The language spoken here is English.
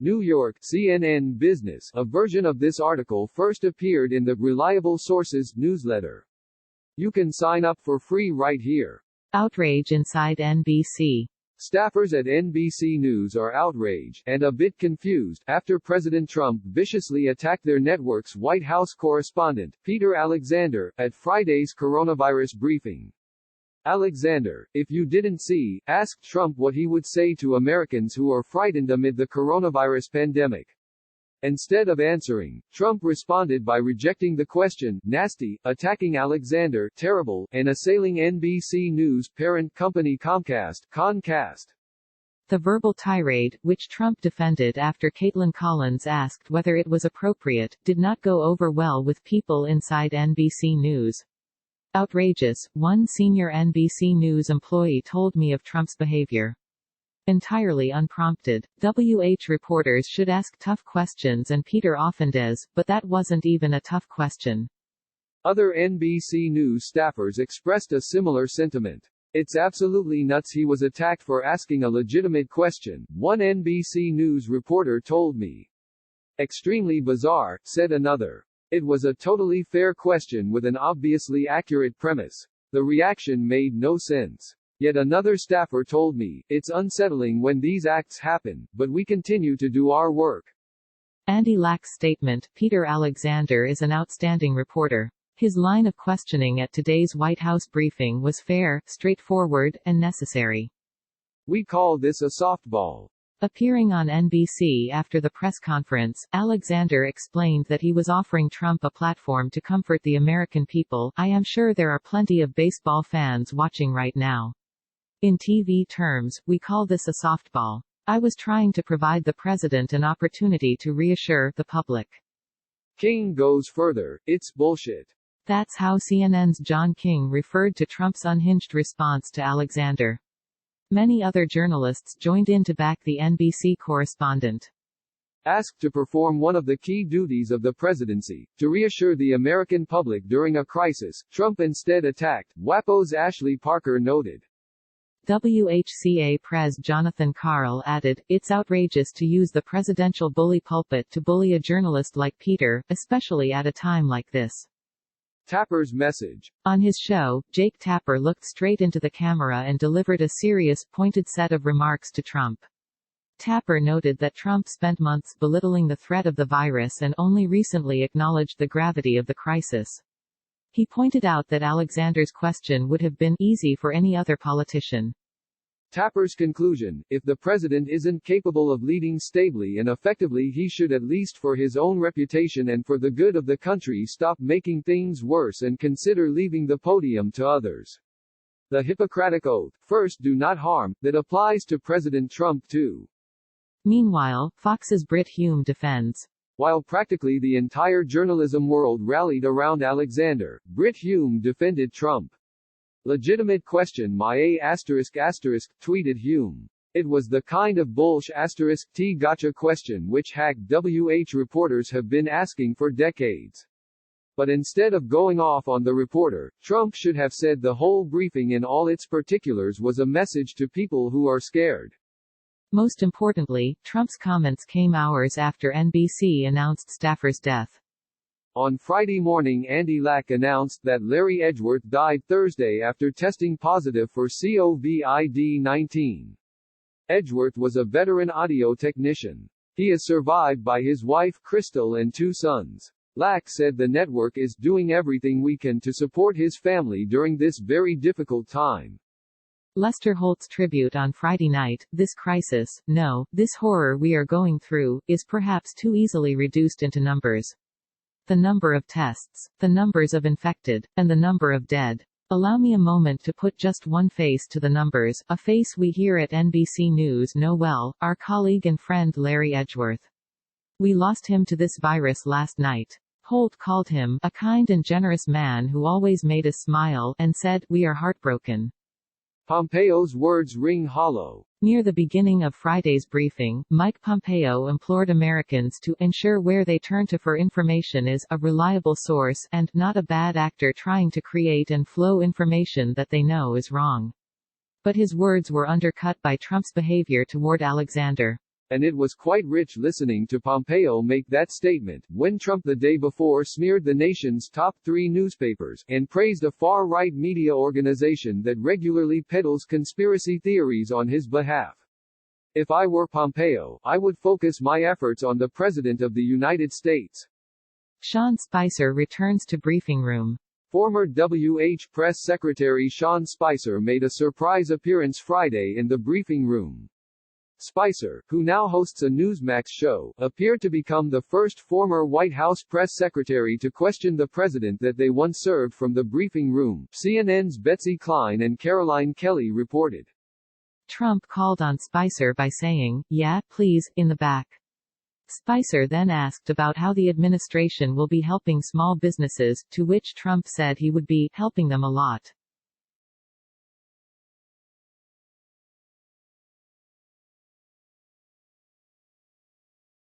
New York, CNN Business. A version of this article first appeared in the Reliable Sources newsletter. You can sign up for free right here. Outrage inside NBC. Staffers at NBC News are outraged, and a bit confused, after President Trump viciously attacked their network's White House correspondent, Peter Alexander, at Friday's coronavirus briefing. Alexander, if you didn't see, asked Trump what he would say to Americans who are frightened amid the coronavirus pandemic. Instead of answering, Trump responded by rejecting the question, nasty, attacking Alexander, terrible, and assailing NBC News parent company Comcast. The verbal tirade, which Trump defended after Caitlin Collins asked whether it was appropriate, did not go over well with people inside NBC News. Outrageous, one senior NBC News employee told me of Trump's behavior. Entirely unprompted. WH reporters should ask tough questions and Peter often does, but that wasn't even a tough question. Other NBC News staffers expressed a similar sentiment. It's absolutely nuts he was attacked for asking a legitimate question, one NBC News reporter told me. Extremely bizarre, said another. It was a totally fair question with an obviously accurate premise. The reaction made no sense. Yet another staffer told me, it's unsettling when these acts happen, but we continue to do our work. Andy Lack's statement, Peter Alexander is an outstanding reporter. His line of questioning at today's White House briefing was fair, straightforward, and necessary. We call this a softball. Appearing on NBC after the press conference, Alexander explained that he was offering Trump a platform to comfort the American people. I am sure there are plenty of baseball fans watching right now. In TV terms, we call this a softball. I was trying to provide the president an opportunity to reassure the public. King goes further, it's bullshit. That's how CNN's John King referred to Trump's unhinged response to Alexander. Many other journalists joined in to back the NBC correspondent. Asked to perform one of the key duties of the presidency, to reassure the American public during a crisis, Trump instead attacked, WAPO's Ashley Parker noted. WHCA Pres Jonathan Karl added, it's outrageous to use the presidential bully pulpit to bully a journalist like Peter, especially at a time like this. Tapper's message. On his show, Jake Tapper looked straight into the camera and delivered a serious, pointed set of remarks to Trump. Tapper noted that Trump spent months belittling the threat of the virus and only recently acknowledged the gravity of the crisis. He pointed out that Alexander's question would have been easy for any other politician. Tapper's conclusion, if the president isn't capable of leading stably and effectively, he should, at least for his own reputation and for the good of the country, stop making things worse and consider leaving the podium to others. The Hippocratic Oath, first do not harm, that applies to President Trump too. Meanwhile, Fox's Brit Hume defends. While practically the entire journalism world rallied around Alexander, Brit Hume defended Trump. Legitimate question my a***, tweeted Hume. It was the kind of **t gotcha question which hack WH reporters have been asking for decades. But instead of going off on the reporter, Trump should have said the whole briefing in all its particulars was a message to people who are scared. Most importantly, Trump's comments came hours after NBC announced Staffer's death. On Friday morning, Andy Lack announced that Larry Edgeworth died Thursday after testing positive for COVID-19. Edgeworth was a veteran audio technician. He is survived by his wife Crystal and 2 sons. Lack said the network is doing everything we can to support his family during this very difficult time. Lester Holt's tribute on Friday night, this crisis, no, this horror we are going through, is perhaps too easily reduced into numbers. The number of tests, the numbers of infected, and the number of dead. Allow me a moment to put just one face to the numbers, a face we here at NBC News know well, our colleague and friend Larry Edgeworth. We lost him to this virus last night. Holt called him a kind and generous man who always made us smile, and said, we are heartbroken. Pompeo's words ring hollow. Near the beginning of Friday's briefing, Mike Pompeo implored Americans to ensure where they turn to for information is a reliable source and not a bad actor trying to create and flow information that they know is wrong. But his words were undercut by Trump's behavior toward Alexander. And it was quite rich listening to Pompeo make that statement, when Trump the day before smeared the nation's top 3 newspapers, and praised a far-right media organization that regularly peddles conspiracy theories on his behalf. If I were Pompeo, I would focus my efforts on the President of the United States. Sean Spicer returns to briefing room. Former WH Press Secretary Sean Spicer made a surprise appearance Friday in the briefing room. Spicer, who now hosts a Newsmax show, appeared to become the first former White House press secretary to question the president that they once served from the briefing room, CNN's Betsy Klein and Caroline Kelly reported. Trump called on Spicer by saying, "Yeah, please, in the back." Spicer then asked about how the administration will be helping small businesses, to which Trump said he would be helping them a lot.